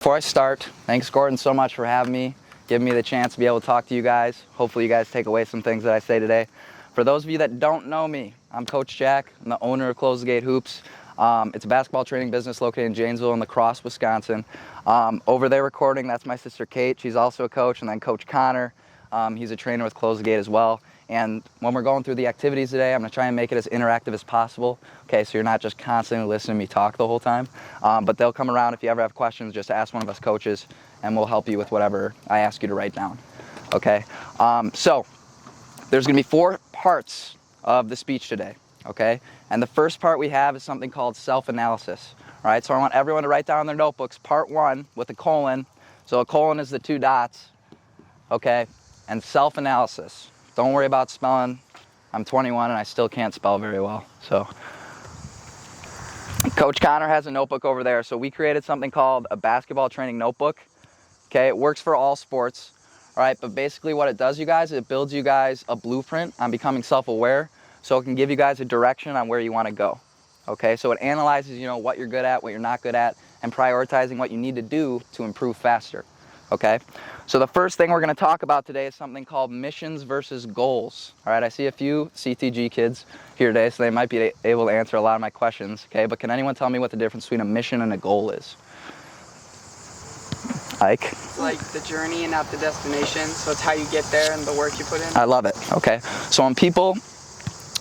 Before I start, thanks Gordon so much for having me, giving me the chance to be able to talk to you guys. Hopefully you guys take away some things that I say today. For those of you that don't know me, I'm Coach Jack. I'm the owner of Close the Gate Hoops. It's a basketball training business located in Janesville in La Crosse, Wisconsin. Over there recording, that's my sister Kate. She's also a coach. And then Coach Connor, he's a trainer with Close the Gate as well. And when we're going through the activities today, I'm going to try and make it as interactive as possible. Okay, so you're not just constantly listening to me talk the whole time. But they'll come around. If you ever have questions, just ask one of us coaches, and we'll help you with whatever I ask you to write down. Okay, so there's going to be 4 parts of the speech today. Okay, and the first part we have is something called self-analysis. All right, so I want everyone to write down in their notebooks part 1 with a colon. So a colon is the 2 dots. Okay, and self-analysis. Don't worry about spelling. I'm 21 and I still can't spell very well. So Coach Connor has a notebook over there. So we created something called a basketball training notebook. Okay, it works for all sports. All right, but basically what it does, you guys, it builds you guys a blueprint on becoming self-aware, so it can give you guys a direction on where you want to go. Okay, so it analyzes, what you're good at, what you're not good at, and prioritizing what you need to do to improve faster. Okay, so the first thing we're going to talk about today is something called missions versus goals. All right, I see a few CTG kids here today, so they might be able to answer a lot of my questions. Okay, but can anyone tell me what the difference between a mission and a goal is? Ike? It's like the journey and not the destination, so it's how you get there and the work you put in. I love it. Okay, so when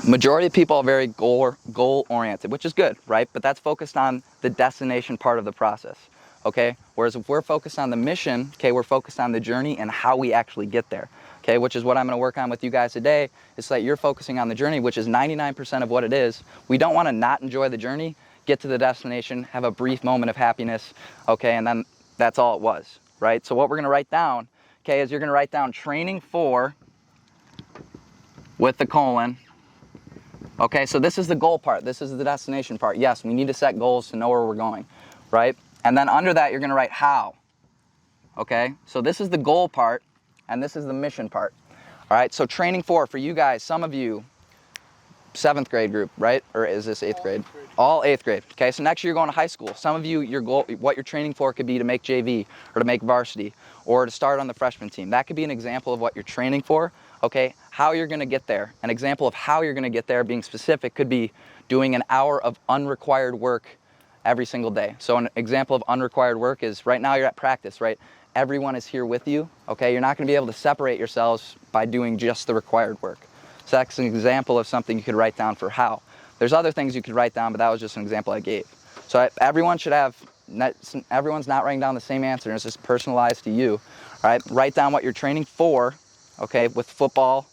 majority of people are very goal-oriented, which is good, right? But that's focused on the destination part of the process. Okay, whereas if we're focused on the mission, okay, we're focused on the journey and how we actually get there. Okay, which is what I'm going to work on with you guys today, is that you're focusing on the journey, which is 99% of what it is. We don't want to not enjoy the journey, get to the destination, have a brief moment of happiness, okay, and then that's all it was, right? So what we're going to write down, okay, is you're going to write down training for with the colon. Okay, so this is the goal part. This is the destination part. Yes, we need to set goals to know where we're going, right? And then under that, you're going to write how. Okay, so this is the goal part, and this is the mission part. All right, so training for you guys, some of you, 7th grade group, right? Or is this 8th grade? All 8th grade. Okay, so next year you're going to high school. Some of you, your goal, what you're training for could be to make JV, or to make varsity, or to start on the freshman team. That could be an example of what you're training for. Okay, how you're going to get there. An example of how you're going to get there, being specific, could be doing an hour of unrequired work every single day. So an example of unrequired work is right now you're at practice, right? Everyone is here with you, okay? You're not going to be able to separate yourselves by doing just the required work. So that's an example of something you could write down for how. There's other things you could write down, but that was just an example I gave. So everyone's not writing down the same answer, it's just personalized to you, all right? Write down what you're training for, okay, with football,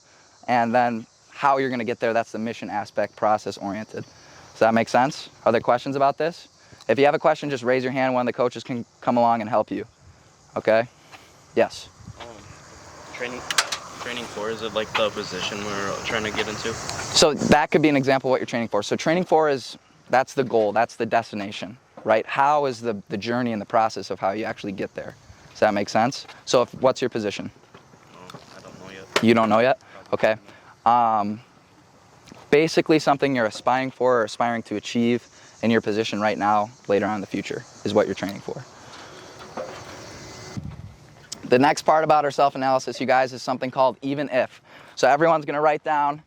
and then how you're going to get there. That's the mission aspect, process oriented. Does that make sense? Are there questions about this? If you have a question, just raise your hand. One of the coaches can come along and help you. Okay? Yes? Training for, is it like the position we're trying to get into? So that could be an example of what you're training for. So training for that's the goal, that's the destination, right? How is the journey and the process of how you actually get there. Does that make sense? So what's your position? I don't know yet. You don't know yet? Okay. Basically something you're aspiring for or aspiring to achieve in your position right now, later on in the future, is what you're training for. The next part about our self-analysis, you guys, is something called even if. So everyone's going to write down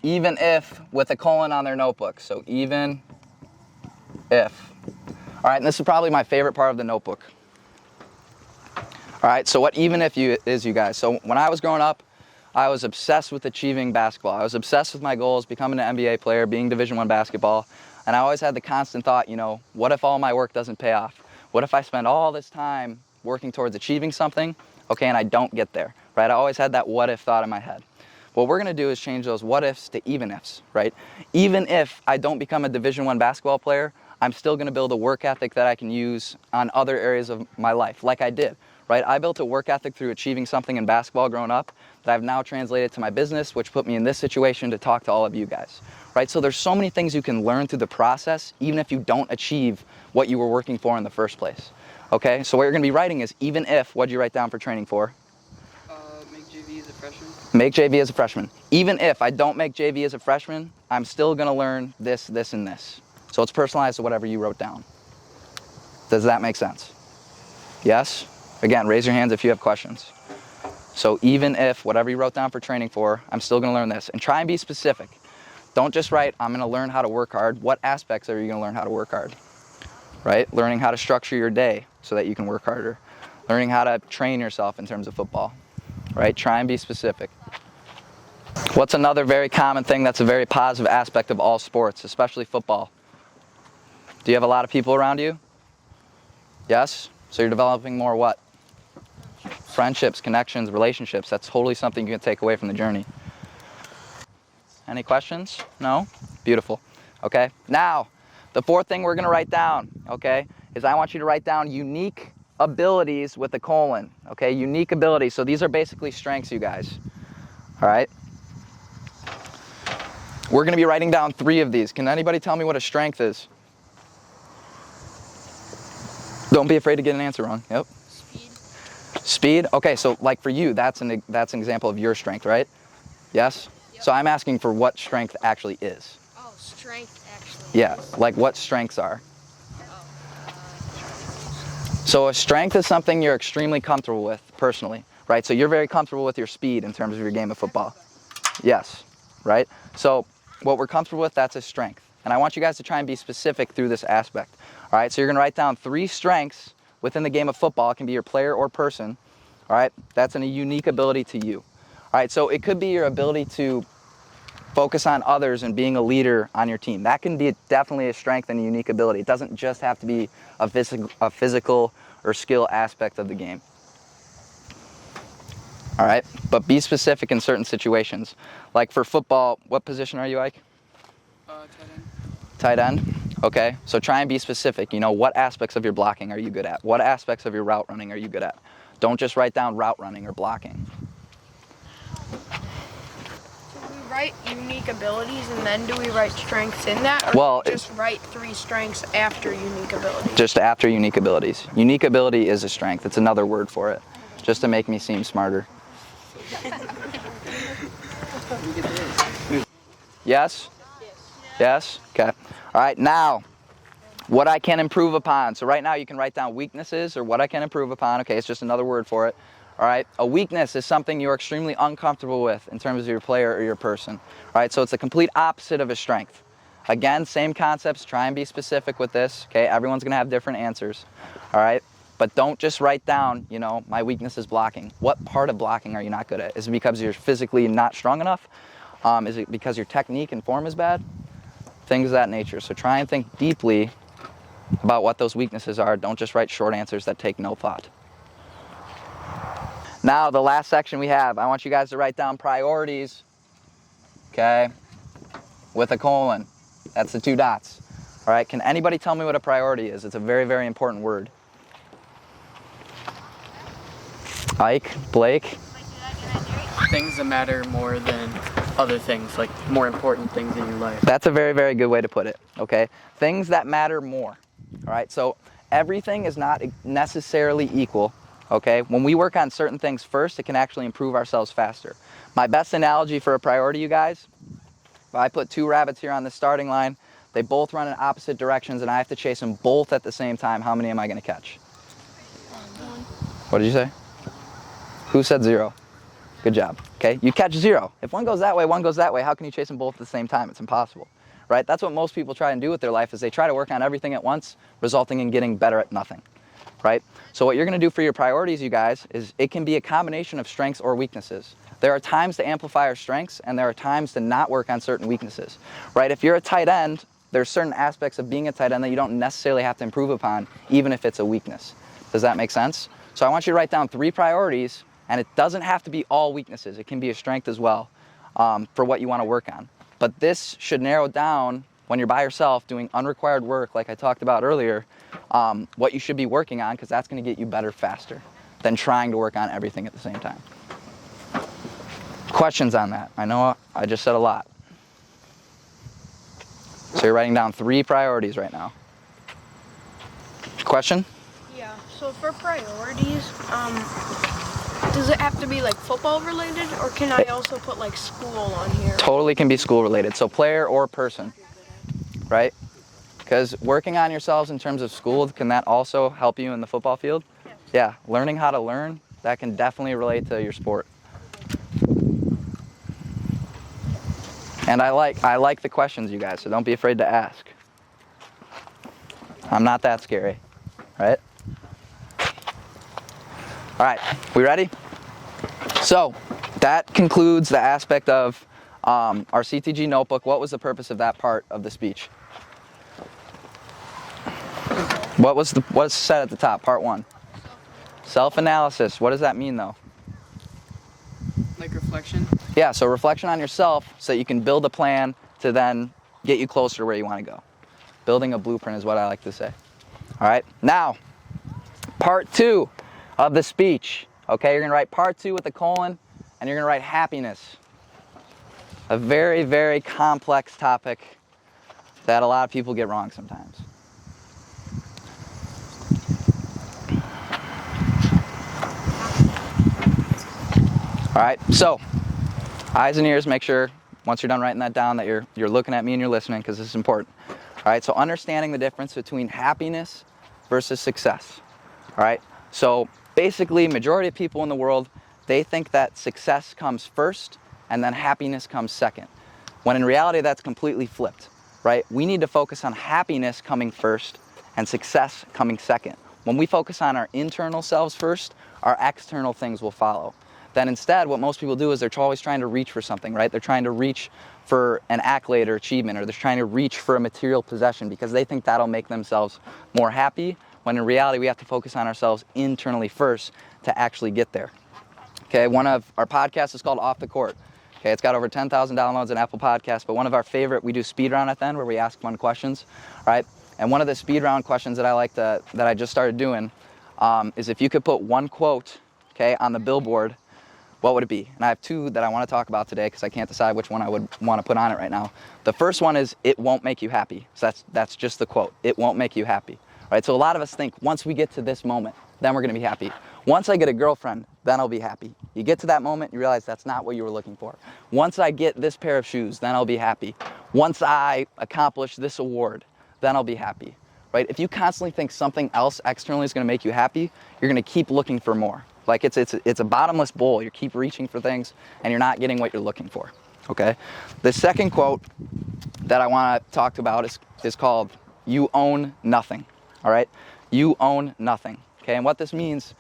even if with a colon on their notebook. So even if. All right, and this is probably my favorite part of the notebook. All right, so what even if is, you guys? So when I was growing up, I was obsessed with achieving basketball. I was obsessed with my goals, becoming an NBA player, being Division I basketball. And I always had the constant thought, what if all my work doesn't pay off? What if I spend all this time working towards achieving something, okay, and I don't get there, right? I always had that what if thought in my head. What we're going to do is change those what ifs to even ifs, right? Even if I don't become a Division I basketball player, I'm still going to build a work ethic that I can use on other areas of my life, like I did, right? I built a work ethic through achieving something in basketball growing up that I've now translated to my business, which put me in this situation to talk to all of you guys, right? So there's so many things you can learn through the process, even if you don't achieve what you were working for in the first place. Okay, so what you're going to be writing is even if, what'd you write down for training for? Make JV as a freshman. Make JV as a freshman. Even if I don't make JV as a freshman, I'm still going to learn this, this, and this. So it's personalized to whatever you wrote down. Does that make sense? Yes? Again, raise your hands if you have questions. So even if whatever you wrote down for training for, I'm still going to learn this. And try and be specific. Don't just write, I'm going to learn how to work hard. What aspects are you going to learn how to work hard? Right? Learning how to structure your day so that you can work harder. Learning how to train yourself in terms of football. Right? Try and be specific. What's another very common thing that's a very positive aspect of all sports, especially football? Do you have a lot of people around you? Yes? So you're developing more what? Friendships, connections, relationships. That's totally something you can take away from the journey. Any questions? No? Beautiful. Okay? Now, the fourth thing we're going to write down, okay, is I want you to write down unique abilities with a colon. Okay? Unique abilities. So these are basically strengths, you guys. All right? We're going to be writing down 3 of these. Can anybody tell me what a strength is? Don't be afraid to get an answer wrong. Yep. Speed? Okay, so like for you, that's an example of your strength, right? Yes? Yep. So I'm asking for what strength actually is. Oh, strength actually. Yeah, like what strengths are. So a strength is something you're extremely comfortable with personally, right? So you're very comfortable with your speed in terms of your game of football. Yes, right? So what we're comfortable with, that's a strength. And I want you guys to try and be specific through this aspect. All right, so you're going to write down 3 strengths within the game of football. It can be your player or person. All right, that's a unique ability to you. All right, so it could be your ability to focus on others and being a leader on your team. That can be definitely a strength and a unique ability. It doesn't just have to be a physical or skill aspect of the game. All right, but be specific in certain situations. Like for football, what position are you, Ike? Tight end. Tight end? Okay, so try and be specific. You know, what aspects of your blocking are you good at? What aspects of your route running are you good at? Don't just write down route running or blocking. Do we write unique abilities and then do we write strengths in that? Or Well, do we just write 3 strengths after unique abilities? Just after unique abilities. Unique ability is a strength. It's another word for it, just to make me seem smarter. Yes? Yes? Okay. All right, now, what I can improve upon. So right now you can write down weaknesses or what I can improve upon. Okay, it's just another word for it. All right, a weakness is something you're extremely uncomfortable with in terms of your player or your person. All right, so it's the complete opposite of a strength. Again, same concepts, try and be specific with this. Okay, everyone's gonna have different answers. All right, but don't just write down, you know, my weakness is blocking. What part of blocking are you not good at? Is it because you're physically not strong enough? Is it because your technique and form is bad? Things of that nature. So try and think deeply about what those weaknesses are. Don't just write short answers that take no thought. Now, the last section we have, I want you guys to write down priorities, okay, with a colon. That's the 2 dots. All right, can anybody tell me what a priority is? It's a very, very important word. Ike, Blake? Things that matter more than other things, like more important things in your life. That's a very, very good way to put it, okay? Things that matter more, all right? So everything is not necessarily equal, okay? When we work on certain things first, it can actually improve ourselves faster. My best analogy for a priority, you guys, if I put 2 rabbits here on the starting line, they both run in opposite directions and I have to chase them both at the same time, how many am I gonna catch? 1. What did you say? Who said 0? Good job, okay? You catch 0. If one goes that way, one goes that way, how can you chase them both at the same time? It's impossible, right? That's what most people try and do with their life is they try to work on everything at once, resulting in getting better at nothing, right? So what you're gonna do for your priorities, you guys, is it can be a combination of strengths or weaknesses. There are times to amplify our strengths and there are times to not work on certain weaknesses, right? If you're a tight end, there's certain aspects of being a tight end that you don't necessarily have to improve upon, even if it's a weakness. Does that make sense? So I want you to write down 3 priorities. And it doesn't have to be all weaknesses. It can be a strength as well for what you want to work on. But this should narrow down when you're by yourself doing unrequired work, like I talked about earlier, what you should be working on, because that's going to get you better faster than trying to work on everything at the same time. Questions on that? I know I just said a lot. So you're writing down 3 priorities right now. Question? Yeah, so for priorities, does it have to be like football related or can I also put like school on here? Totally can be school related. So player or person, right? Because working on yourselves in terms of school, can that also help you in the football field? Yeah, learning how to learn, that can definitely relate to your sport. And I like the questions, you guys, so don't be afraid to ask. I'm not that scary, right? All right, we ready? So that concludes the aspect of our CTG notebook. What was the purpose of that part of the speech? What's said at the top, part 1? Self-analysis. What does that mean, though? Like reflection. Yeah, so reflection on yourself so that you can build a plan to then get you closer to where you want to go. Building a blueprint is what I like to say. All right, now, part 2 of the speech. Okay, you're going to write part 2 with a colon, and you're going to write happiness. A very, very complex topic that a lot of people get wrong sometimes. All right, so eyes and ears, make sure once you're done writing that down that you're looking at me and you're listening, because this is important. All right, so understanding the difference between happiness versus success. All right, so basically majority of people in the world, they think that success comes first and then happiness comes second, when in reality that's completely flipped, right? We need to focus on happiness coming first and success coming second. When we focus on our internal selves first, our external things will follow. Then instead, what most people do is they're always trying to reach for something, right? They're trying to reach for an accolade or achievement, or they're trying to reach for a material possession because they think that'll make themselves more happy, when in reality we have to focus on ourselves internally first to actually get there. Okay, one of our podcasts is called Off the Court. Okay, it's got over 10,000 downloads on Apple Podcasts, but one of our favorite, we do speed round at the end where we ask fun questions, right? And one of the speed round questions that I just started doing is if you could put one quote, okay, on the billboard, what would it be? And I have 2 that I want to talk about today because I can't decide which one I would want to put on it right now. The first one is, it won't make you happy. So that's just the quote. It won't make you happy. Right? So a lot of us think once we get to this moment, then we're going to be happy. Once I get a girlfriend, then I'll be happy. You get to that moment, you realize that's not what you were looking for. Once I get this pair of shoes, then I'll be happy. Once I accomplish this award, then I'll be happy. Right? If you constantly think something else externally is going to make you happy, you're going to keep looking for more. Like it's a bottomless bowl. You keep reaching for things and you're not getting what you're looking for. Okay? The second quote that I want to talk about is called, "You own nothing." All right? You own nothing. Okay? And what this means,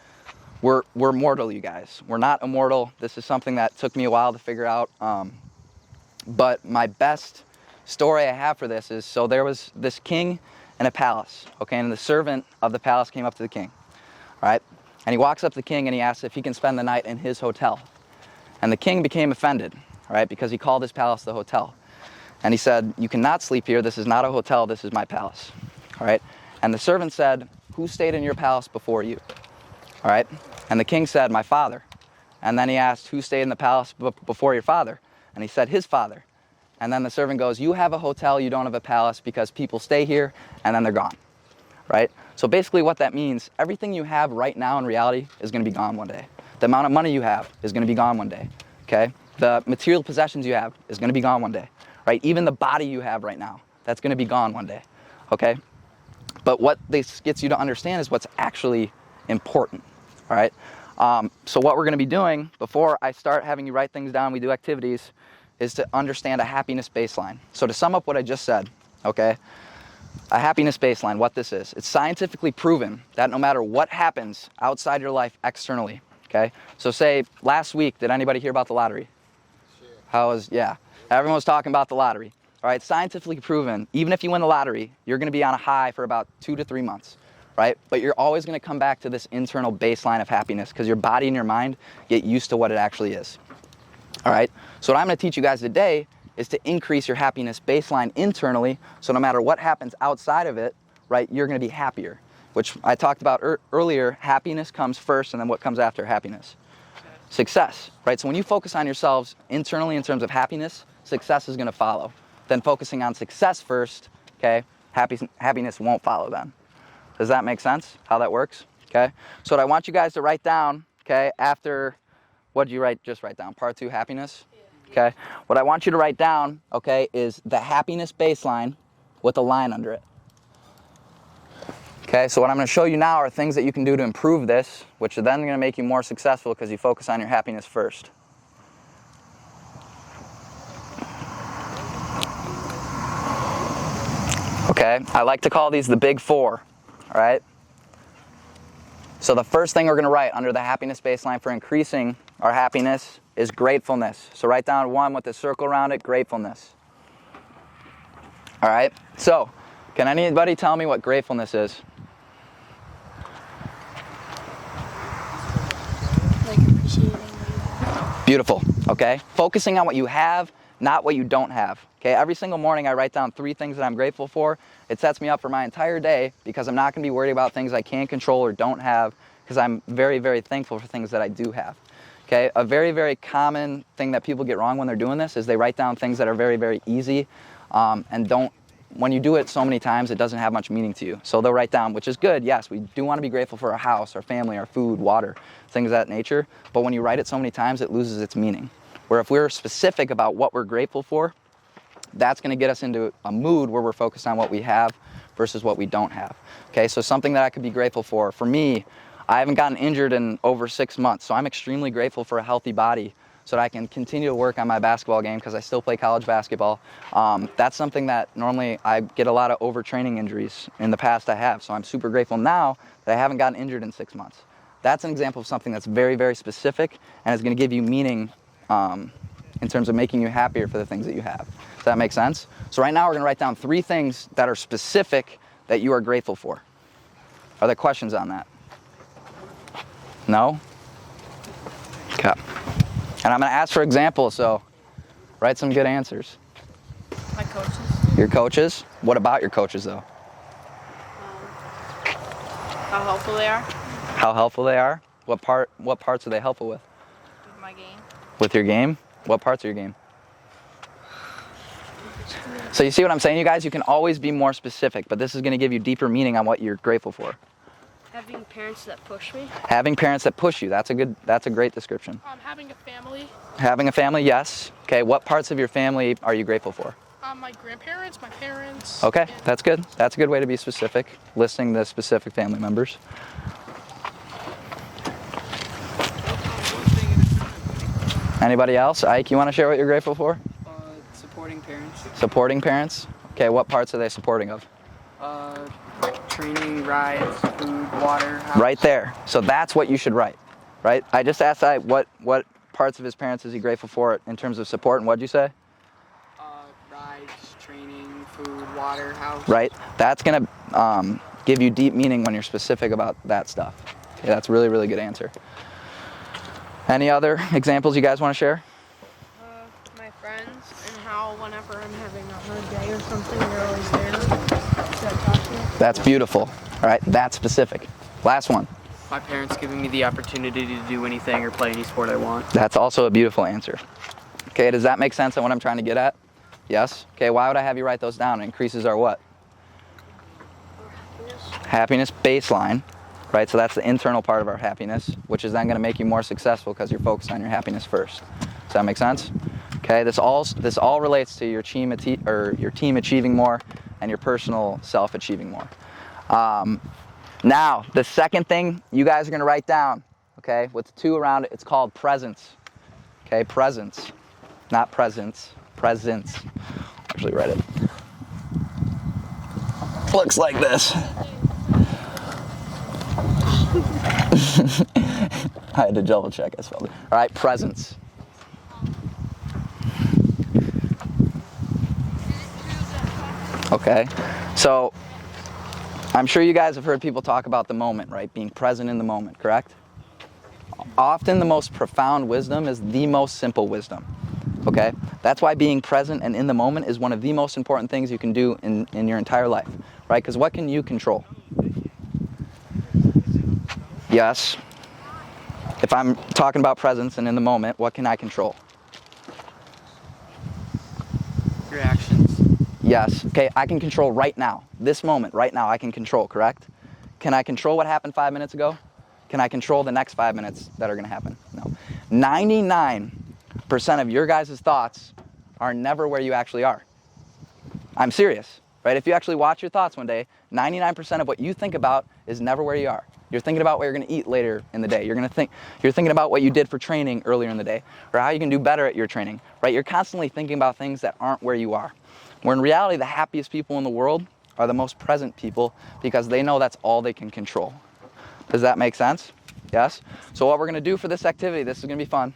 we're mortal, you guys. We're not immortal. This is something that took me a while to figure out. But my best story I have for this is, so there was this king in a palace. Okay? And the servant of the palace came up to the king. All right? And he walks up to the king and he asks if he can spend the night in his hotel. And the king became offended, right, because he called his palace the hotel. And he said, "You cannot sleep here. This is not a hotel. This is my palace." All right? And the servant said, "Who stayed in your palace before you?" All right? And the king said, "My father." And then he asked, "Who stayed in the palace before your father?" And he said, "His father." And then the servant goes, "You have a hotel. You don't have a palace because people stay here and then they're gone." Right? So basically what that means, everything you have right now in reality is going to be gone one day. The amount of money you have is going to be gone one day. Okay? The material possessions you have is going to be gone one day. Right? Even the body you have right now, that's going to be gone one day. Okay? But what this gets you to understand is what's actually important. All right? So what we're going to be doing before I start having you write things down, we do activities, is to understand a happiness baseline. So to sum up what I just said, okay? A happiness baseline, what this is. It's scientifically proven that no matter what happens outside your life externally, okay? So say last week, did anybody hear about the lottery? Sure. Yeah. Everyone was talking about the lottery. All right, scientifically proven, even if you win the lottery, you're going to be on a high for about 2 to 3 months, right? But you're always going to come back to this internal baseline of happiness because your body and your mind get used to what it actually is. All right, so what I'm going to teach you guys today is to increase your happiness baseline internally, so no matter what happens outside of it, right, you're going to be happier, which I talked about earlier. Happiness comes first, and then what comes after happiness? Success, right? So when you focus on yourselves internally in terms of happiness, success is going to follow. Then focusing on success first, okay, happiness won't follow then. Does that make sense, how that works? Okay, so what I want you guys to write down, okay, after, what did you just write down? Part 2, happiness? Okay, what I want you to write down, okay, is the happiness baseline with a line under it. Okay, so what I'm going to show you now are things that you can do to improve this, which are then going to make you more successful because you focus on your happiness first. Okay, I like to call these the big four, all right? So the first thing we're going to write under the happiness baseline for increasing our happiness is gratefulness. So write down 1 with a circle around it, gratefulness. All right, so can anybody tell me what gratefulness is? Like appreciating what you have. Beautiful, okay? Focusing on what you have, not what you don't have. Okay, every single morning I write down 3 things that I'm grateful for. It sets me up for my entire day because I'm not going to be worried about things I can't control or don't have because I'm very, very thankful for things that I do have. Okay, a very, very common thing that people get wrong when they're doing this is they write down things that are very, very easy and don't, when you do it so many times, it doesn't have much meaning to you. So they'll write down, which is good, yes, we do want to be grateful for our house, our family, our food, water, things of that nature, but when you write it so many times, it loses its meaning. Where if we're specific about what we're grateful for, that's going to get us into a mood where we're focused on what we have versus what we don't have. Okay, so something that I could be grateful for me, I haven't gotten injured in over 6 months, so I'm extremely grateful for a healthy body so that I can continue to work on my basketball game because I still play college basketball. That's something that normally I get a lot of overtraining injuries. In the past I have, so I'm super grateful now that I haven't gotten injured in 6 months. That's an example of something that's very, very specific and is going to give you meaning in terms of making you happier for the things that you have. Does that make sense? So right now we're going to write down 3 things that are specific that you are grateful for. Are there questions on that? No? Okay. And I'm going to ask for examples, so write some good answers. My coaches. Your coaches? What about your coaches, though? How helpful they are. How helpful they are? What parts are they helpful with? With my game. With your game? What parts of your game? So you see what I'm saying, you guys? You can always be more specific, but this is going to give you deeper meaning on what you're grateful for. Having parents that push me. Having parents that push you, that's a great description. Having a family. Having a family, yes. Okay, what parts of your family are you grateful for? My grandparents, my parents. Okay, and that's good. That's a good way to be specific, listing the specific family members. Anybody else? Ike, you want to share what you're grateful for? Supporting parents. Supporting parents? Okay, what parts are they supporting of? Training, rides, food, water, house. Right there. So that's what you should write, right? I just asked Ike what parts of his parents is he grateful for in terms of support, and what'd you say? Rides, training, food, water, house. Right? That's going to give you deep meaning when you're specific about that stuff. Okay, that's a really, really good answer. Any other examples you guys want to share? My friends and how whenever I'm having a hard day or something, they're always there to talk to me. That's beautiful. All right, that's specific. Last one. My parents giving me the opportunity to do anything or play any sport I want. That's also a beautiful answer. Okay, does that make sense on what I'm trying to get at? Yes? Okay, why would I have you write those down? It increases our what? Happiness baseline, right? So that's the internal part of our happiness, which is then going to make you more successful because you're focused on your happiness first. Does that make sense? Okay, this all relates to your team achieving more and your personal self achieving more. Now, the second thing you guys are going to write down, okay, with 2 around it, it's called presence. Okay, presence, not presence, presence. Actually, write it. Looks like this. I had to double check. I spelled it. All right, presence. Okay, so I'm sure you guys have heard people talk about the moment, right? Being present in the moment, correct? Often the most profound wisdom is the most simple wisdom, okay? That's why being present and in the moment is one of the most important things you can do in your entire life, right? Because what can you control? Yes. If I'm talking about presence and in the moment, what can I control? Your actions. Yes. Okay, I can control right now. This moment, right now, I can control, correct? Can I control what happened 5 minutes ago? Can I control the next 5 minutes that are going to happen? No. 99% of your guys' thoughts are never where you actually are. I'm serious, right? If you actually watch your thoughts one day, 99% of what you think about is never where you are. You're thinking about what you're going to eat later in the day. You're thinking about what you did for training earlier in the day, or how you can do better at your training, right? You're constantly thinking about things that aren't where you are. Where in reality, the happiest people in the world are the most present people, because they know that's all they can control. Does that make sense? Yes? So what we're going to do for this activity, this is going to be fun.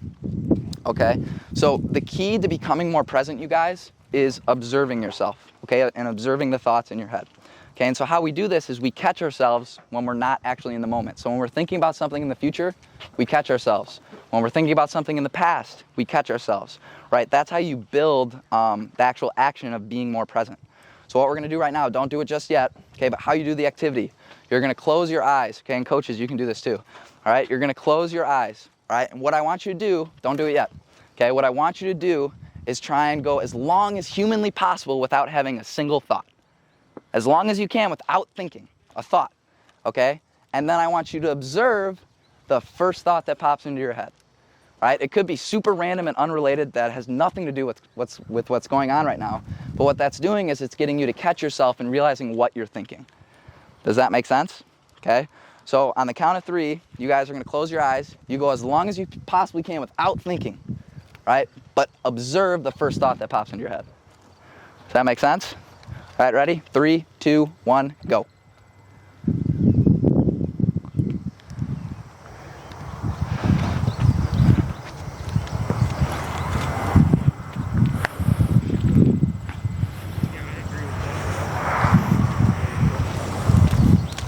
Okay? So the key to becoming more present, you guys, is observing yourself, okay? And observing the thoughts in your head. Okay, and so how we do this is we catch ourselves when we're not actually in the moment. So when we're thinking about something in the future, we catch ourselves. When we're thinking about something in the past, we catch ourselves, right? That's how you build the actual action of being more present. So what we're going to do right now, don't do it just yet, okay, but how you do the activity. You're going to close your eyes, okay, and coaches, you can do this too. All right, you're going to close your eyes, all right? And what I want you to do, don't do it yet, okay? What I want you to do is try and go as long as humanly possible without having a single thought. As long as you can without thinking a thought, okay? And then I want you to observe the first thought that pops into your head, right? It could be super random and unrelated, that has nothing to do with what's going on right now. But what that's doing is it's getting you to catch yourself and realizing what you're thinking. Does that make sense? Okay? So on the count of 3, you guys are going to close your eyes. You go as long as you possibly can without thinking, right? But observe the first thought that pops into your head. Does that make sense? All right, ready? 3, 2, 1, go.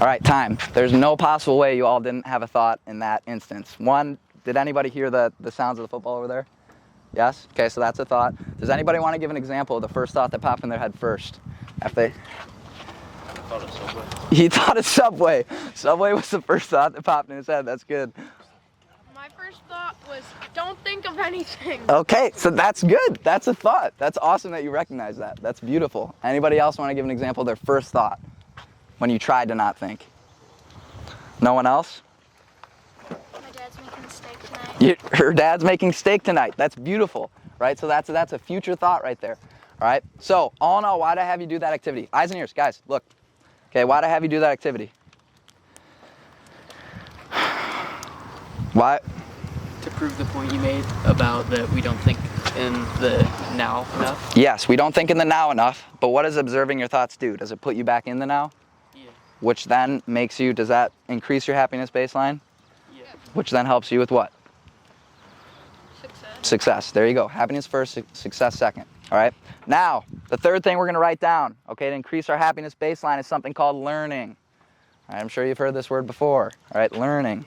All right, time. There's no possible way you all didn't have a thought in that instance. One, did anybody hear the sounds of the football over there? Yes? Okay, so that's a thought. Does anybody want to give an example of the first thought that popped in their head first? After He thought of Subway. Subway was the first thought that popped in his head. That's good. My first thought was, don't think of anything. Okay, so that's good. That's a thought. That's awesome that you recognize that. That's beautiful. Anybody else want to give an example of their first thought when you tried to not think? No one else? My dad's making steak tonight. Her dad's making steak tonight. That's beautiful, right? So that's a future thought right there. All right. So all in all, why'd I have you do that activity? Eyes and ears, guys. Look. Okay. Why'd I have you do that activity? Why? To prove the point you made about that we don't think in the now enough. Yes, we don't think in the now enough. But what does observing your thoughts do? Does it put you back in the now? Yeah. Which then makes you, does that increase your happiness baseline? Yeah. Which then helps you with what? Success. Success. There you go. Happiness first, success second. All right. Now, the third thing we're going to write down, okay, to increase our happiness baseline is something called learning. All right, I'm sure you've heard this word before. All right, learning.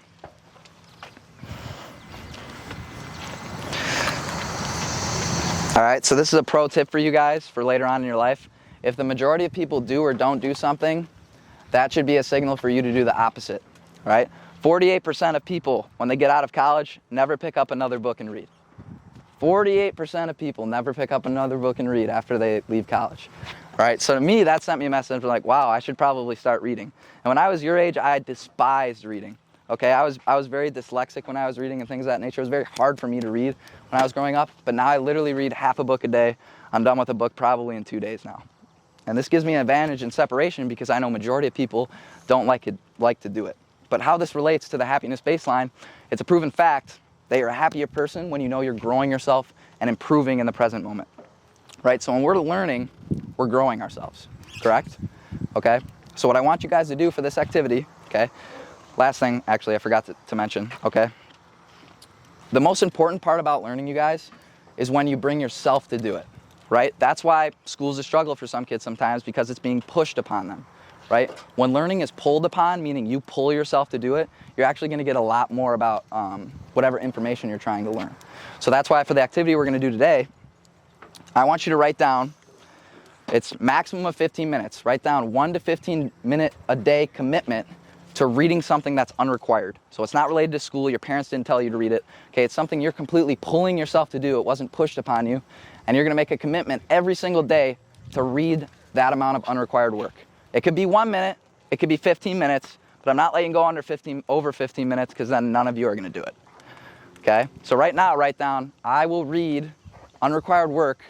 All right, so this is a pro tip for you guys for later on in your life. If the majority of people do or don't do something, that should be a signal for you to do the opposite. All right? 48% of people, when they get out of college, never pick up another book and read. 48% of people never pick up another book and read after they leave college. All right, so to me, that sent me a message like, wow, I should probably start reading. And when I was your age, I despised reading. Okay, I was very dyslexic when I was reading and things of that nature. It was very hard for me to read when I was growing up, but now I literally read half a book a day. I'm done with a book probably in 2 days now. And this gives me an advantage in separation because I know majority of people don't like to do it. But how this relates to the happiness baseline, it's a proven fact that you're a happier person when you know you're growing yourself and improving in the present moment. Right? So when we're learning, we're growing ourselves. Correct? Okay? So what I want you guys to do for this activity, okay? Last thing, actually, I forgot to mention, okay? The most important part about learning, you guys, is when you bring yourself to do it, right? That's why school's a struggle for some kids sometimes, because it's being pushed upon them, right? When learning is pulled upon, meaning you pull yourself to do it, you're actually going to get a lot more about whatever information you're trying to learn. So that's why for the activity we're going to do today, I want you to write down, it's maximum of 15 minutes. Write down 1 to 15 minute a day commitment to reading something that's unrequired. So it's not related to school, your parents didn't tell you to read it. Okay, it's something you're completely pulling yourself to do, it wasn't pushed upon you, and you're gonna make a commitment every single day to read that amount of unrequired work. It could be 1 minute, it could be 15 minutes, but I'm not letting you go over 15 minutes because then none of you are gonna do it. Okay, so right now, write down, I will read unrequired work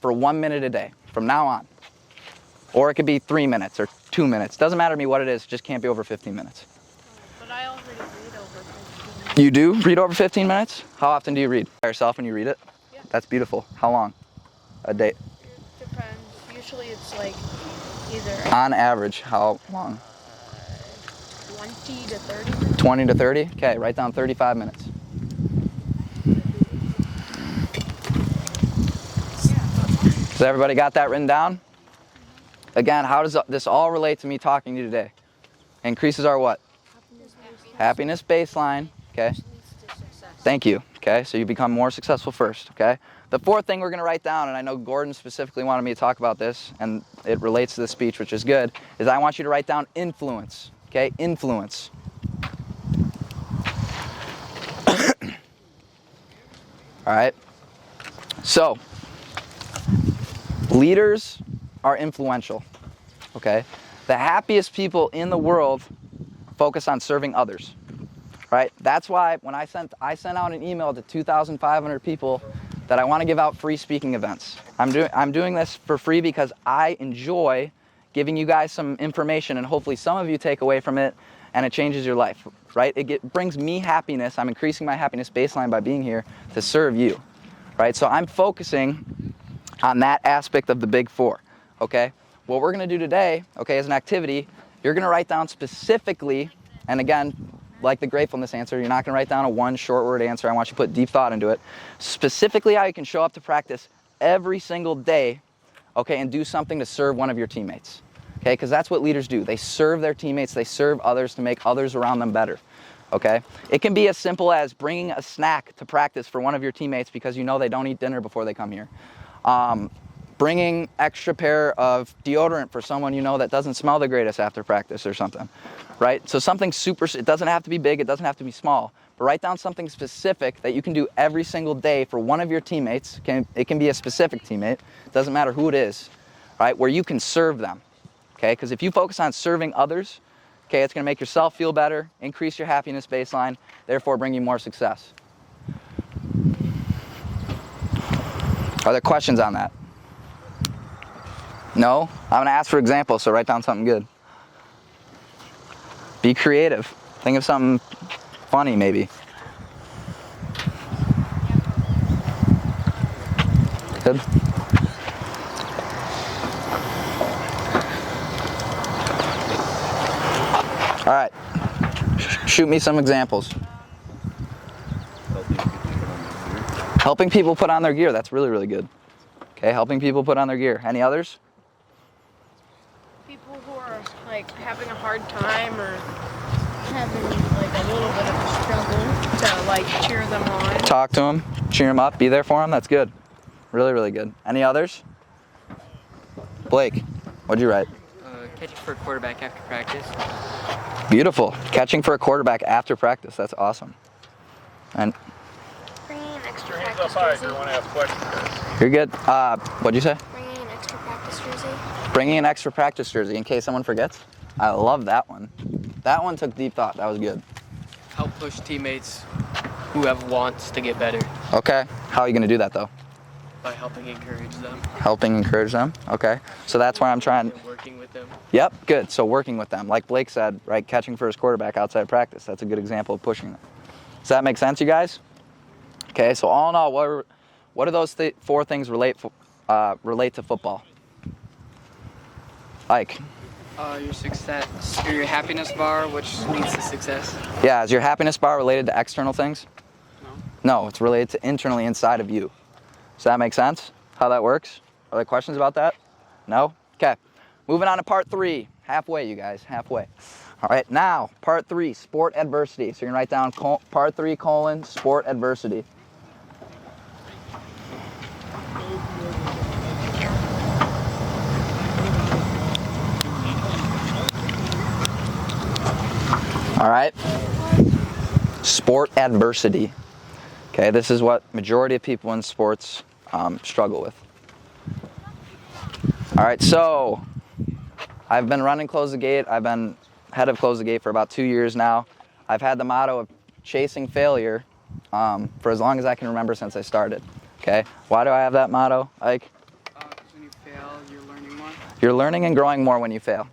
for 1 minute a day, from now on. Or it could be 3 minutes or 2 minutes. Doesn't matter to me what it is, it just can't be over 15 minutes. But I already read over 15. You do read over 15 minutes? How often do you read? By yourself when you read it? Yeah. That's beautiful. How long? A day? It depends. Usually it's like either On average, how long? 20 to 30 minutes. 20 to 30? Okay, write down 35 minutes. Has everybody got that written down? Again, how does this all relate to me talking to you today? Increases our what? Happiness baseline, okay? Thank you, okay? So you become more successful first, okay? The fourth thing we're going to write down, and I know Gordon specifically wanted me to talk about this, and it relates to the speech, which is good, is I want you to write down influence, okay? Influence. All right? So, leaders are influential, okay? The happiest people in the world focus on serving others, right? That's why when I sent out an email to 2,500 people that I want to give out free speaking events. I'm doing this for free because I enjoy giving you guys some information, and hopefully some of you take away from it and it changes your life, right? It brings me happiness. I'm increasing my happiness baseline by being here to serve you, right? So I'm focusing on that aspect of the big four, okay? What we're going to do today, okay, as an activity, you're going to write down specifically, and again, like the gratefulness answer, you're not going to write down a one short word answer. I want you to put deep thought into it. Specifically how you can show up to practice every single day, okay, and do something to serve one of your teammates, okay? Because that's what leaders do. They serve their teammates. They serve others to make others around them better, okay? It can be as simple as bringing a snack to practice for one of your teammates because you know they don't eat dinner before they come here. Bringing extra pair of deodorant for someone you know that doesn't smell the greatest after practice or something, right? So something super, it doesn't have to be big, it doesn't have to be small, but write down something specific that you can do every single day for one of your teammates. It can be a specific teammate, it doesn't matter who it is, right? Where you can serve them, okay? Because if you focus on serving others, okay, it's gonna make yourself feel better, increase your happiness baseline, therefore bring you more success. Are there questions on that? No? I'm going to ask for examples, so write down something good. Be creative. Think of something funny, maybe. Good? All right. Shoot me some examples. Helping people put on their gear. That's really, really good. Okay, helping people put on their gear. Any others? People who are like having a hard time or having like a little bit of a struggle to like cheer them on. Talk to them, cheer them up, be there for them. That's good. Really, really good. Any others? Blake, what'd you write? Catching for a quarterback after practice. Beautiful. Catching for a quarterback after practice. That's awesome. And Bringing an extra Hands practice up high if jersey. you want to ask questions. you're good. What'd you say? Bringing an extra practice jersey. Bringing an extra practice jersey in case someone forgets. I love that one. That one took deep thought. That was good. Help push teammates who have wants to get better Okay. How are you going to do that, though? by helping encourage them Helping encourage them. Okay. So that's why I'm trying. and working with them. Yep, good. So working with them. Like Blake said, right, catching for his quarterback outside practice. That's a good example of pushing them. Does that make sense, you guys? Okay, so all in all, what do those four things relate to football? Ike? Your success, or your happiness bar, which leads to success. Yeah, is your happiness bar related to external things? No. No, it's related to internally inside of you. Does that make sense? How that works? Are there questions about that? No? Okay. Moving on to part 3. Halfway, you guys, halfway. All right, now, part 3, sport adversity. So you're going to write down part 3, sport adversity. All right. Sport adversity. Okay, this is what majority of people in sports struggle with. All right, so I've been running Close the Gate. I've been head of Close the Gate for about 2 years now. I've had the motto of chasing failure for as long as I can remember since I started. Okay, why do I have that motto, Ike? Because when you fail, you're learning more. You're learning and growing more when you fail.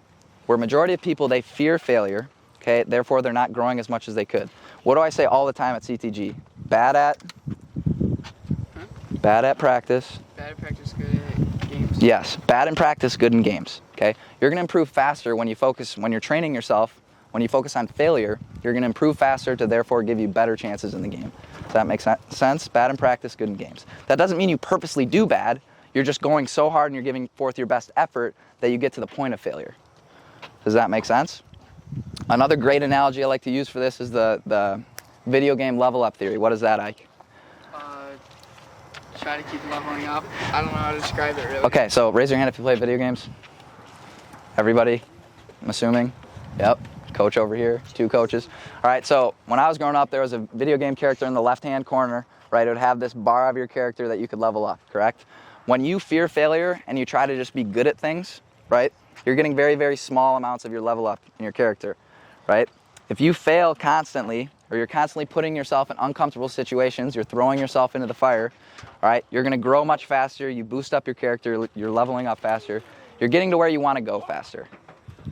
Where majority of people, they fear failure, okay? Therefore, they're not growing as much as they could. What do I say all the time at CTG? Bad at practice. Bad at practice, good at games. Yes, bad in practice, good in games, okay? You're gonna improve faster when you're training yourself, when you focus on failure, you're gonna improve faster to therefore give you better chances in the game. Does that make sense? Bad in practice, good in games. That doesn't mean you purposely do bad, you're just going so hard and you're giving forth your best effort that you get to the point of failure. Does that make sense? Another great analogy I like to use for this is the video game level up theory. What is that, Ike? Try to keep leveling up. I don't know how to describe it really. Okay, so raise your hand if you play video games. Everybody, I'm assuming. Yep, coach over here, 2 coaches. All right, so when I was growing up, there was a video game character in the left-hand corner, right? It would have this bar of your character that you could level up, correct? When you fear failure and you try to just be good at things, right? You're getting very, very small amounts of your level up in your character, right? If you fail constantly, or you're constantly putting yourself in uncomfortable situations, you're throwing yourself into the fire, all right? You're gonna grow much faster, you boost up your character, you're leveling up faster, you're getting to where you wanna go faster.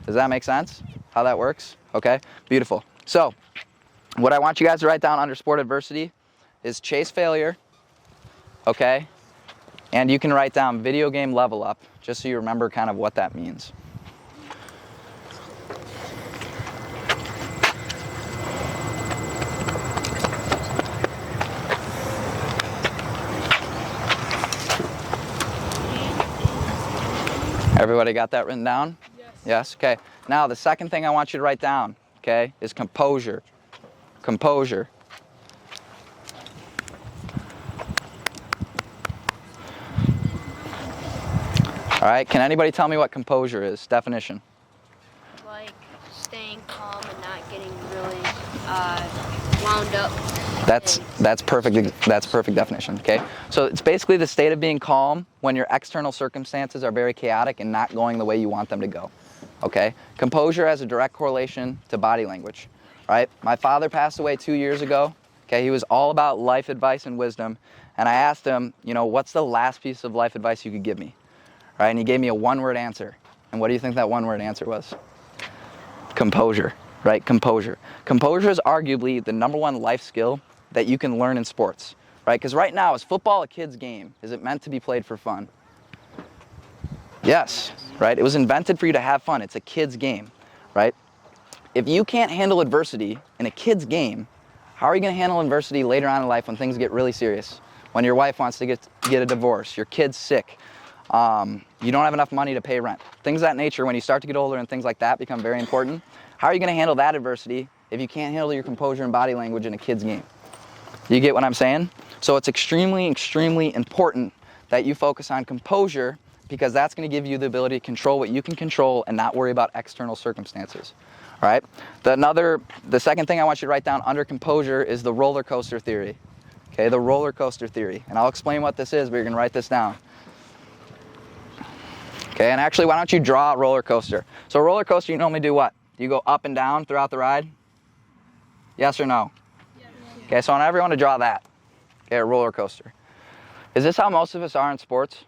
Does that make sense? How that works? Okay, beautiful. So, what I want you guys to write down under sport adversity is chase failure, okay? And you can write down video game level up, just so you remember kind of what that means. Everybody got that written down? Yes. Yes? Okay. Now, the second thing I want you to write down, okay, is composure. Composure. All right, can anybody tell me what composure is? Definition. Like staying calm and not getting really wound up. That's perfect definition, okay? So it's basically the state of being calm when your external circumstances are very chaotic and not going the way you want them to go, okay? Composure has a direct correlation to body language, right? My father passed away 2 years ago, okay? He was all about life advice and wisdom, and I asked him, you know, what's the last piece of life advice you could give me, right? And he gave me a one-word answer, and what do you think that one-word answer was? Composure, right? Composure. Composure is arguably the #1 life skill that you can learn in sports, right? Because right now, is football a kid's game? Is it meant to be played for fun? Yes, right? It was invented for you to have fun. It's a kid's game, right? If you can't handle adversity in a kid's game, how are you going to handle adversity later on in life when things get really serious? When your wife wants to get a divorce, your kid's sick, you don't have enough money to pay rent. Things of that nature, when you start to get older and things like that become very important, how are you going to handle that adversity if you can't handle your composure and body language in a kid's game? You get what I'm saying? So it's extremely, extremely important that you focus on composure because that's going to give you the ability to control what you can control and not worry about external circumstances. All right? The second thing I want you to write down under composure is the roller coaster theory. Okay, the roller coaster theory. And I'll explain what this is, but you're going to write this down. Okay, and actually, why don't you draw a roller coaster? So a roller coaster, you normally do what? You go up and down throughout the ride? Yes or no? Yes. Okay, so I want everyone to draw that. Okay, a roller coaster. Is this how most of us are in sports?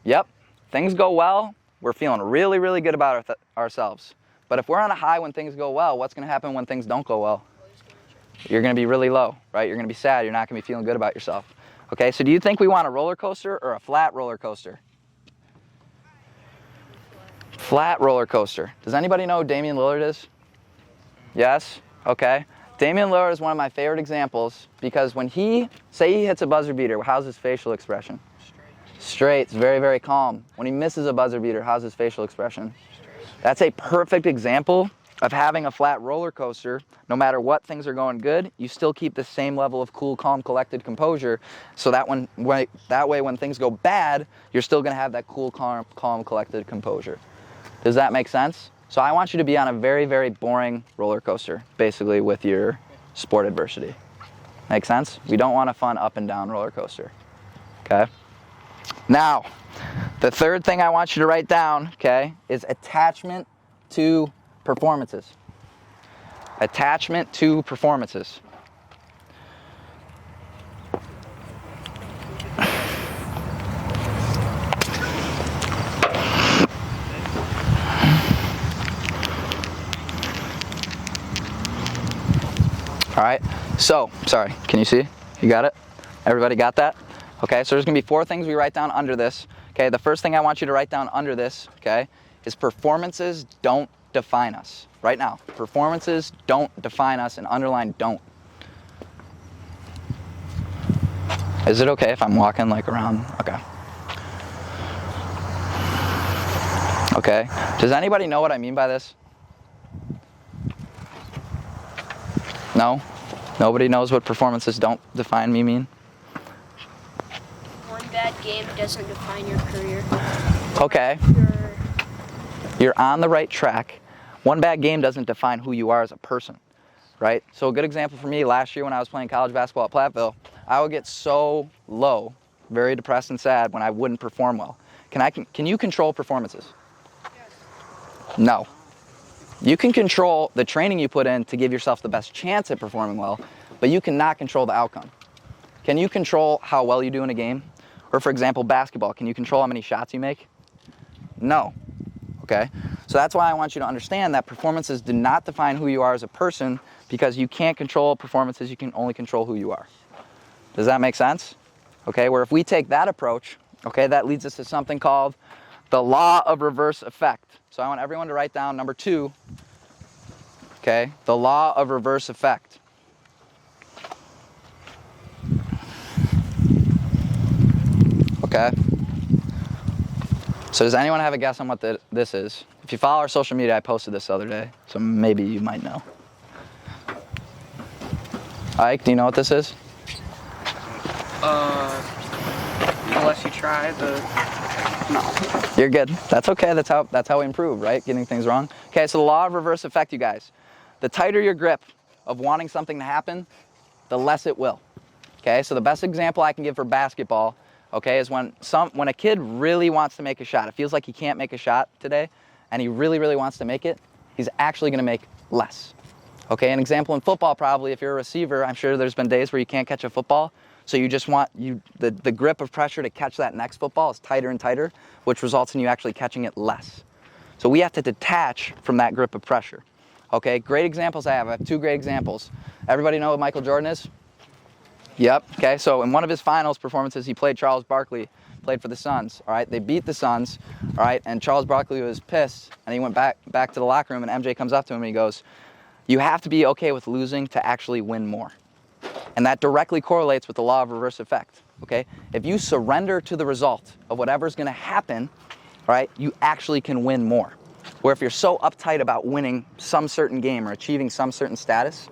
Yep. Things go well, we're feeling really, really good about ourselves. But if we're on a high when things go well, what's going to happen when things don't go well? You're going to be really low, right? You're going to be sad. You're not going to be feeling good about yourself. Okay, so do you think we want a roller coaster or a flat roller coaster? Flat roller coaster. Does anybody know who Damian Lillard is? Yes? Okay. Damian Lillard is one of my favorite examples because when he hits a buzzer beater, how's his facial expression? Straight. It's very, very calm. When he misses a buzzer beater, how's his facial expression? That's a perfect example of having a flat roller coaster. No matter what things are going good, you still keep the same level of cool, calm, collected composure so that way when things go bad, you're still going to have that cool, calm, collected composure. Does that make sense? So I want you to be on a very, very boring roller coaster, basically, with your sport adversity. Make sense? We don't want a fun up and down roller coaster. Okay? Now, the third thing I want you to write down, okay, is attachment to performances. Attachment to performances. All right, so, sorry, can you see? You got it? Everybody got that? Okay, so there's gonna be 4 things we write down under this. Okay, the first thing I want you to write down under this, okay, is performances don't define us. Right now, performances don't define us, and underline don't. Is it okay if I'm walking like around? Okay. Okay, does anybody know what I mean by this? No? Nobody knows what performances don't define me mean? One bad game doesn't define your career. Okay, you're on the right track. One bad game doesn't define who you are as a person, right? So a good example for me, last year when I was playing college basketball at Platteville, I would get so low, very depressed and sad when I wouldn't perform well. Can you control performances? Yes. No. You can control the training you put in to give yourself the best chance at performing well, but you cannot control the outcome. Can you control how well you do in a game? Or for example, basketball, can you control how many shots you make? No. Okay? So that's why I want you to understand that performances do not define who you are as a person, because you can't control performances, you can only control who you are. Does that make sense? Okay, where if we take that approach, okay, that leads us to something called the law of reverse effect. So I want everyone to write down number 2, okay, the law of reverse effect. Okay. So does anyone have a guess on what this is? If you follow our social media, I posted this the other day, so maybe you might know. Ike, do you know what this is? Unless you try no. You're good. That's okay. That's how we improve, right? Getting things wrong. Okay, so the law of reverse effect, you guys. The tighter your grip of wanting something to happen, the less it will. Okay, so the best example I can give for basketball, okay, is when a kid really wants to make a shot. It feels like he can't make a shot today, and he really, really wants to make it, he's actually going to make less. Okay, an example in football probably, if you're a receiver, I'm sure there's been days where you can't catch a football, so you just want the grip of pressure to catch that next football is tighter and tighter, which results in you actually catching it less. So we have to detach from that grip of pressure. Okay, great examples I have 2 great examples. Everybody know what Michael Jordan is? Yep, okay, so in one of his finals performances, he played Charles Barkley, played for the Suns, all right? They beat the Suns, all right, and Charles Barkley was pissed, and he went back to the locker room, and MJ comes up to him, and he goes, "You have to be okay with losing to actually win more." And that directly correlates with the law of reverse effect, okay? If you surrender to the result of whatever's gonna happen, all right, you actually can win more. Where if you're so uptight about winning some certain game or achieving some certain status,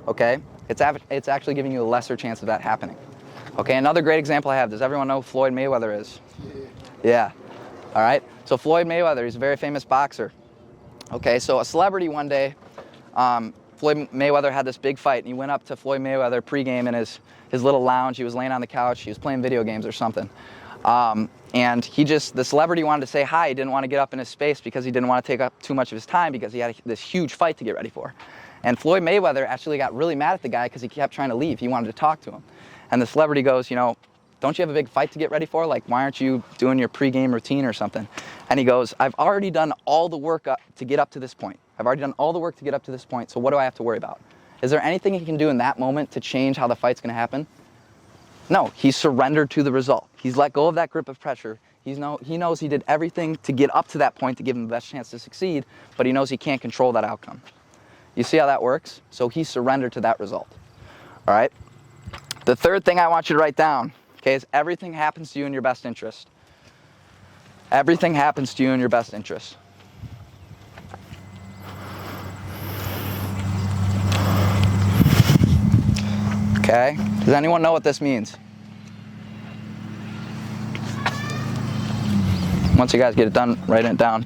okay, it's actually giving you a lesser chance of that happening. Okay, another great example I have, does everyone know who Floyd Mayweather is? Yeah. All right, so Floyd Mayweather, he's a very famous boxer. Okay, so a celebrity one day, Floyd Mayweather had this big fight, and he went up to Floyd Mayweather pregame in his little lounge. He was laying on the couch. He was playing video games or something. And the celebrity wanted to say hi. He didn't want to get up in his space because he didn't want to take up too much of his time because he had this huge fight to get ready for. And Floyd Mayweather actually got really mad at the guy because he kept trying to leave. He wanted to talk to him. And the celebrity goes, don't you have a big fight to get ready for? Like, why aren't you doing your pregame routine or something? And he goes, I've already done all the work to get up to this point. I've already done all the work to get up to this point, so what do I have to worry about? Is there anything he can do in that moment to change how the fight's going to happen? No, he surrendered to the result. He's let go of that grip of pressure. He knows he did everything to get up to that point to give him the best chance to succeed, but he knows he can't control that outcome. You see how that works? So he surrendered to that result. All right? The third thing I want you to write down, okay, is everything happens to you in your best interest. Everything happens to you in your best interest. Okay, does anyone know what this means? Once you guys get it done, write it down.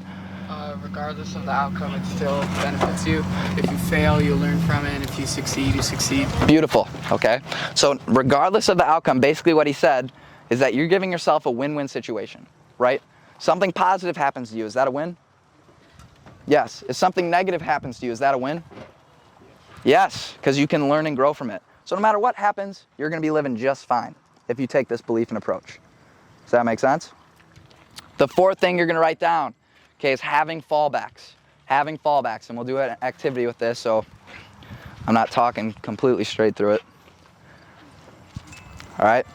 Regardless of the outcome, it still benefits you. If you fail, you'll learn from it, and if you succeed, you succeed. Beautiful, okay? So regardless of the outcome, basically what he said is that you're giving yourself a win-win situation, right? Something positive happens to you, is that a win? Yes. If something negative happens to you, is that a win? Yes, because you can learn and grow from it. So no matter what happens, you're going to be living just fine if you take this belief and approach. Does that make sense? The fourth thing you're going to write down, okay, is having fallbacks. Having fallbacks, and we'll do an activity with this. So I'm not talking completely straight through it. All right.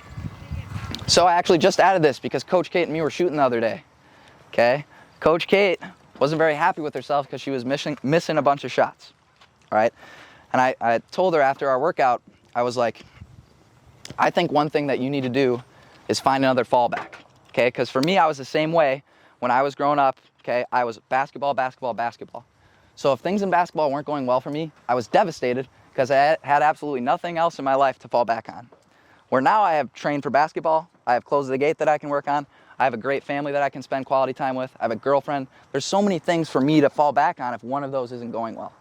So I actually just added this because Coach Kate and me were shooting the other day. Okay. Coach Kate wasn't very happy with herself because she was missing a bunch of shots. All right. And I told her after our workout, I was like, I think one thing that you need to do is find another fallback. Okay. Because for me, I was the same way when I was growing up. Okay. I was basketball, basketball, basketball. So if things in basketball weren't going well for me, I was devastated because I had absolutely nothing else in my life to fall back on. Where now I have trained for basketball, I have closed the gate that I can work on, I have a great family that I can spend quality time with, I have a girlfriend. There's so many things for me to fall back on if one of those isn't going well.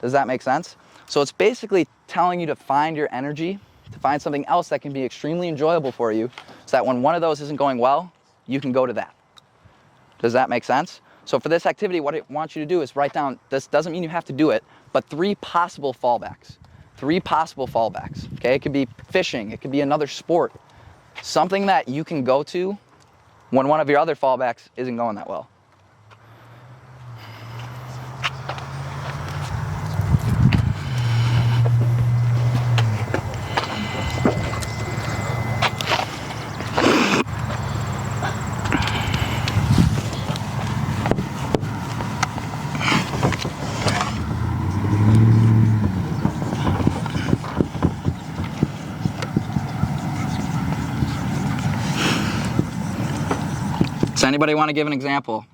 Does that make sense? So it's basically telling you to find your energy, to find something else that can be extremely enjoyable for you, so that when one of those isn't going well, you can go to that. Does that make sense? So for this activity, what I want you to do is write down, this doesn't mean you have to do it, but 3 possible fallbacks. 3 possible fallbacks, okay? It could be fishing, it could be another sport. Something that you can go to when one of your other fallbacks isn't going that well. Does anybody want to give an example?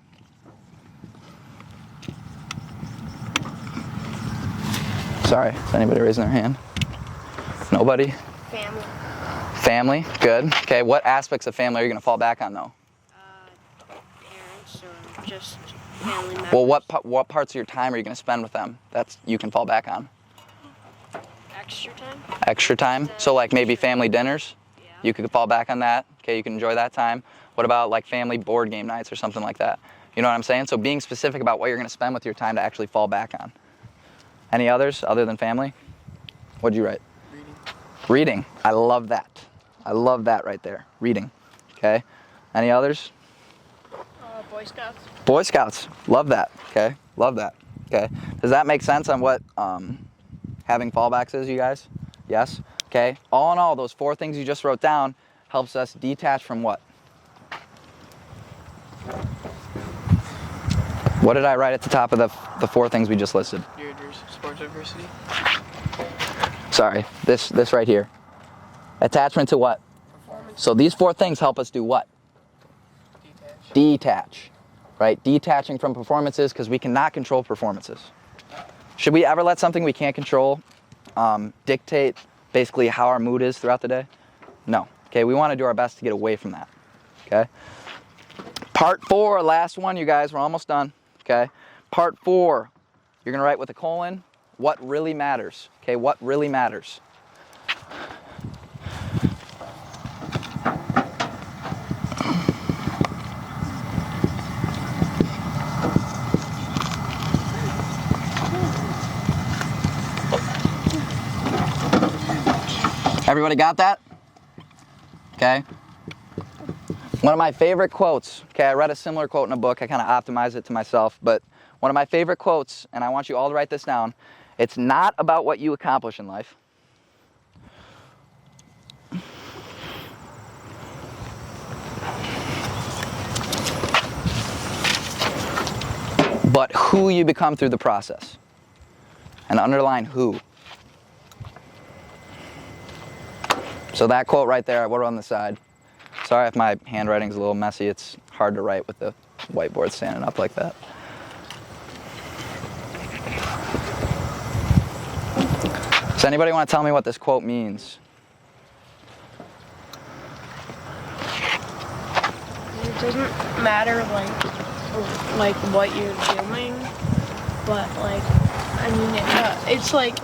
Sorry, is anybody raising their hand? Nobody? Family. Family, good. Okay, what aspects of family are you going to fall back on though? Parents or just family members. Well, what parts of your time are you going to spend with them that's you can fall back on? Extra time? Extra time? So like maybe family dinners? Yeah. You could fall back on that. Okay, you can enjoy that time. What about like family board game nights or something like that? You know what I'm saying? So being specific about what you're going to spend with your time to actually fall back on. Any others other than family? What'd you write? Reading. Reading. I love that. I love that right there. Reading. Okay. Any others? Boy Scouts. Boy Scouts. Love that. Okay. Love that. Okay. Does that make sense on what having fallbacks is, you guys? Yes? Okay. All in all, those 4 things you just wrote down helps us detach from what? What did I write at the top of the 4 things we just listed? Your sports adversity. Sorry, this right here. Attachment to what? Performance. So these 4 things help us do what? Detach. Detach, right? Detaching from performances because we cannot control performances. Should we ever let something we can't control dictate basically how our mood is throughout the day? No. Okay, we want to do our best to get away from that. Okay. Part 4, last one, you guys. We're almost done. Okay. Part 4, you're gonna write with a colon. What really matters? Okay. What really matters? Everybody got that? Okay. One of my favorite quotes, okay, I read a similar quote in a book, I kind of optimized it to myself, but one of my favorite quotes, and I want you all to write this down, it's not about what you accomplish in life. But who you become through the process. And underline who. So that quote right there, I wrote on the side. Sorry if my handwriting's a little messy. It's hard to write with the whiteboard standing up like that. Does anybody want to tell me what this quote means? It doesn't matter like what you're doing, but like I mean it's like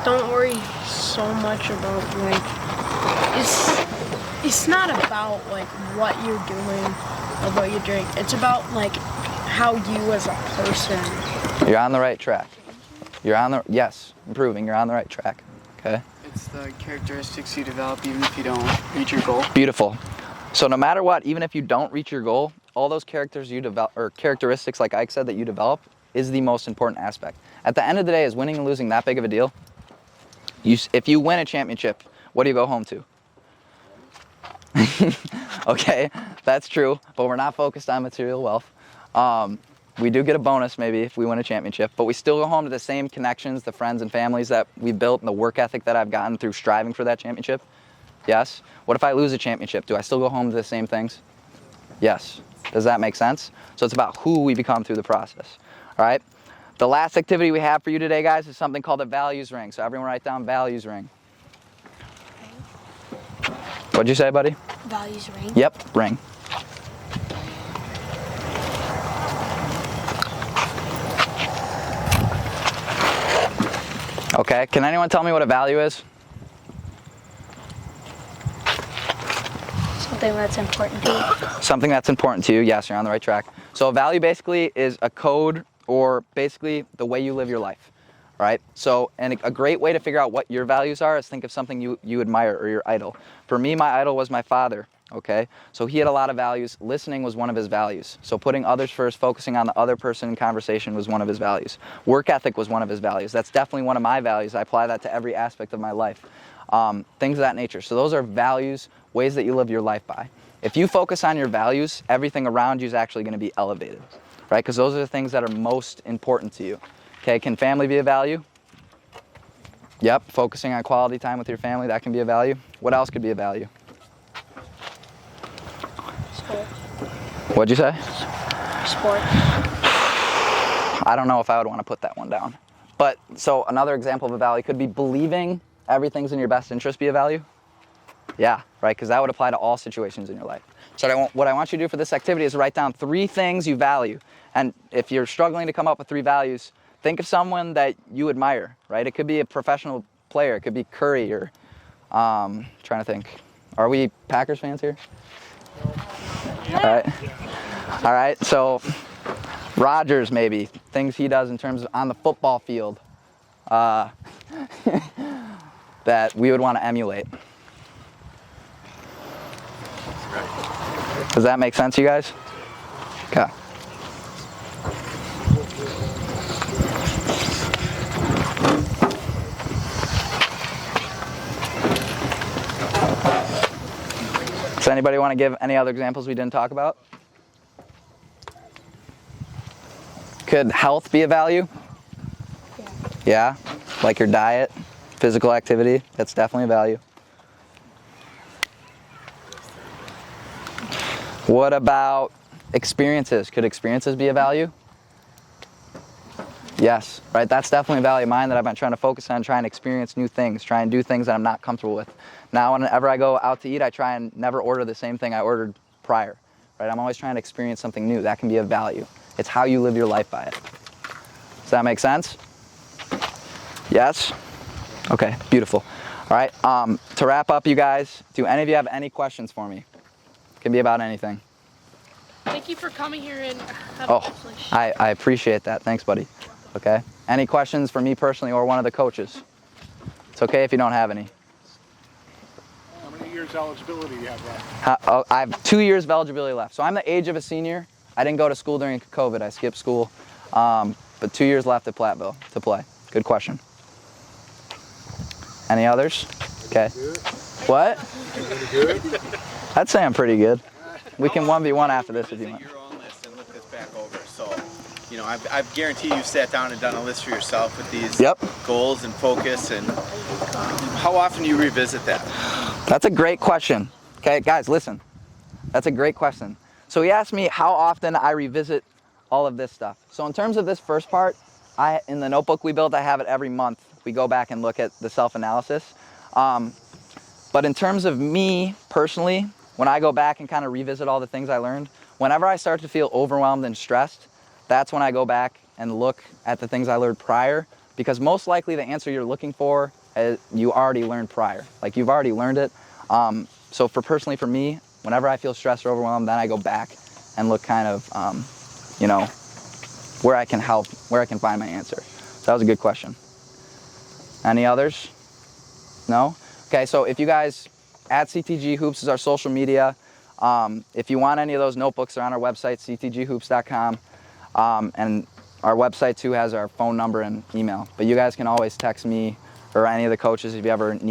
don't worry so much about like it's not about like what you're doing or what you're doing. It's about like how you as a person. You're on the right track. Yes, improving. You're on the right track. Okay. It's the characteristics you develop even if you don't reach your goal. Beautiful. So no matter what, even if you don't reach your goal, all those characters you develop or characteristics like Ike said that you develop is the most important aspect. At the end of the day, is winning and losing that big of a deal? If you win a championship, what do you go home to? Okay, that's true, but we're not focused on material wealth. We do get a bonus maybe if we win a championship, but we still go home to the same connections, the friends and families that we built, and the work ethic that I've gotten through striving for that championship. Yes. What if I lose a championship? Do I still go home to the same things? Yes. Does that make sense? So it's about who we become through the process. All right. The last activity we have for you today, guys, is something called a values ring. So everyone write down values ring. What'd you say, buddy? Values ring. Yep, ring. Okay, can anyone tell me what a value is? Something that's important to you. Something that's important to you. Yes, you're on the right track. So a value basically is a code, or basically the way you live your life, right? So, and a great way to figure out what your values are is think of something you admire or your idol. For me, my idol was my father, okay? So he had a lot of values. Listening was one of his values. So putting others first, focusing on the other person in conversation was one of his values. Work ethic was one of his values. That's definitely one of my values. I apply that to every aspect of my life. Things of that nature. So those are values, ways that you live your life by. If you focus on your values, everything around you is actually going to be elevated, right? Because those are the things that are most important to you. Okay, can family be a value? Yep, focusing on quality time with your family, that can be a value. What else could be a value? Sport. What'd you say? Sport. I don't know if I would want to put that one down. But, so another example of a value could be believing everything's in your best interest be a value? Yeah, right, because that would apply to all situations in your life. So what I want you to do for this activity is write down 3 things you value. And if you're struggling to come up with 3 values, think of someone that you admire, right? It could be a professional player. It could be Curry or, trying to think. Are we Packers fans here? All right. All right, so Rodgers maybe, things he does in terms of on the football field that we would want to emulate. Does that make sense, you guys? Okay. Does anybody want to give any other examples we didn't talk about? Could health be a value? Yeah, like your diet, physical activity, that's definitely a value. What about experiences? Could experiences be a value? Yes, right, that's definitely a value of mine that I've been trying to focus on, trying to experience new things, try and do things that I'm not comfortable with. Now, whenever I go out to eat, I try and never order the same thing I ordered prior, right? I'm always trying to experience something new. That can be a value. It's how you live your life by it. Does that make sense? Yes? Okay, beautiful. All right, to wrap up, you guys, do any of you have any questions for me? It can be about anything. Thank you for coming here and Oh, I appreciate that. Thanks, buddy. Okay. Any questions for me personally or one of the coaches? It's okay if you don't have any. How many years eligibility do you have left? I have 2 years of eligibility left. So I'm the age of a senior. I didn't go to school during COVID. I skipped school. But 2 years left at Platteville to play. Good question. Any others? Okay. What? Good. I'd say I'm pretty good. We can 1v1 after this if you want. Your own list and look this back over. So, you know, I guarantee you sat down and done a list for yourself with these goals and focus. And how often do you revisit that? That's a great question. Okay, guys, listen. That's a great question. So he asked me how often I revisit all of this stuff. So in terms of this first part, in the notebook we built, I have it every month. We go back and look at the self-analysis. But in terms of me personally, when I go back and kind of revisit all the things I learned, whenever I start to feel overwhelmed and stressed, that's when I go back and look at the things I learned prior, because most likely the answer you're looking for, you already learned prior. Like you've already learned it. So personally for me, whenever I feel stressed or overwhelmed, then I go back and look kind of, you know, where I can help, where I can find my answer. So that was a good question. Any others? No? Okay, so if you guys, at CTG Hoops is our social media. If you want any of those notebooks, they're on our website, ctghoops.com. And our website too has our phone number and email. But you guys can always text me or any of the coaches, if you ever need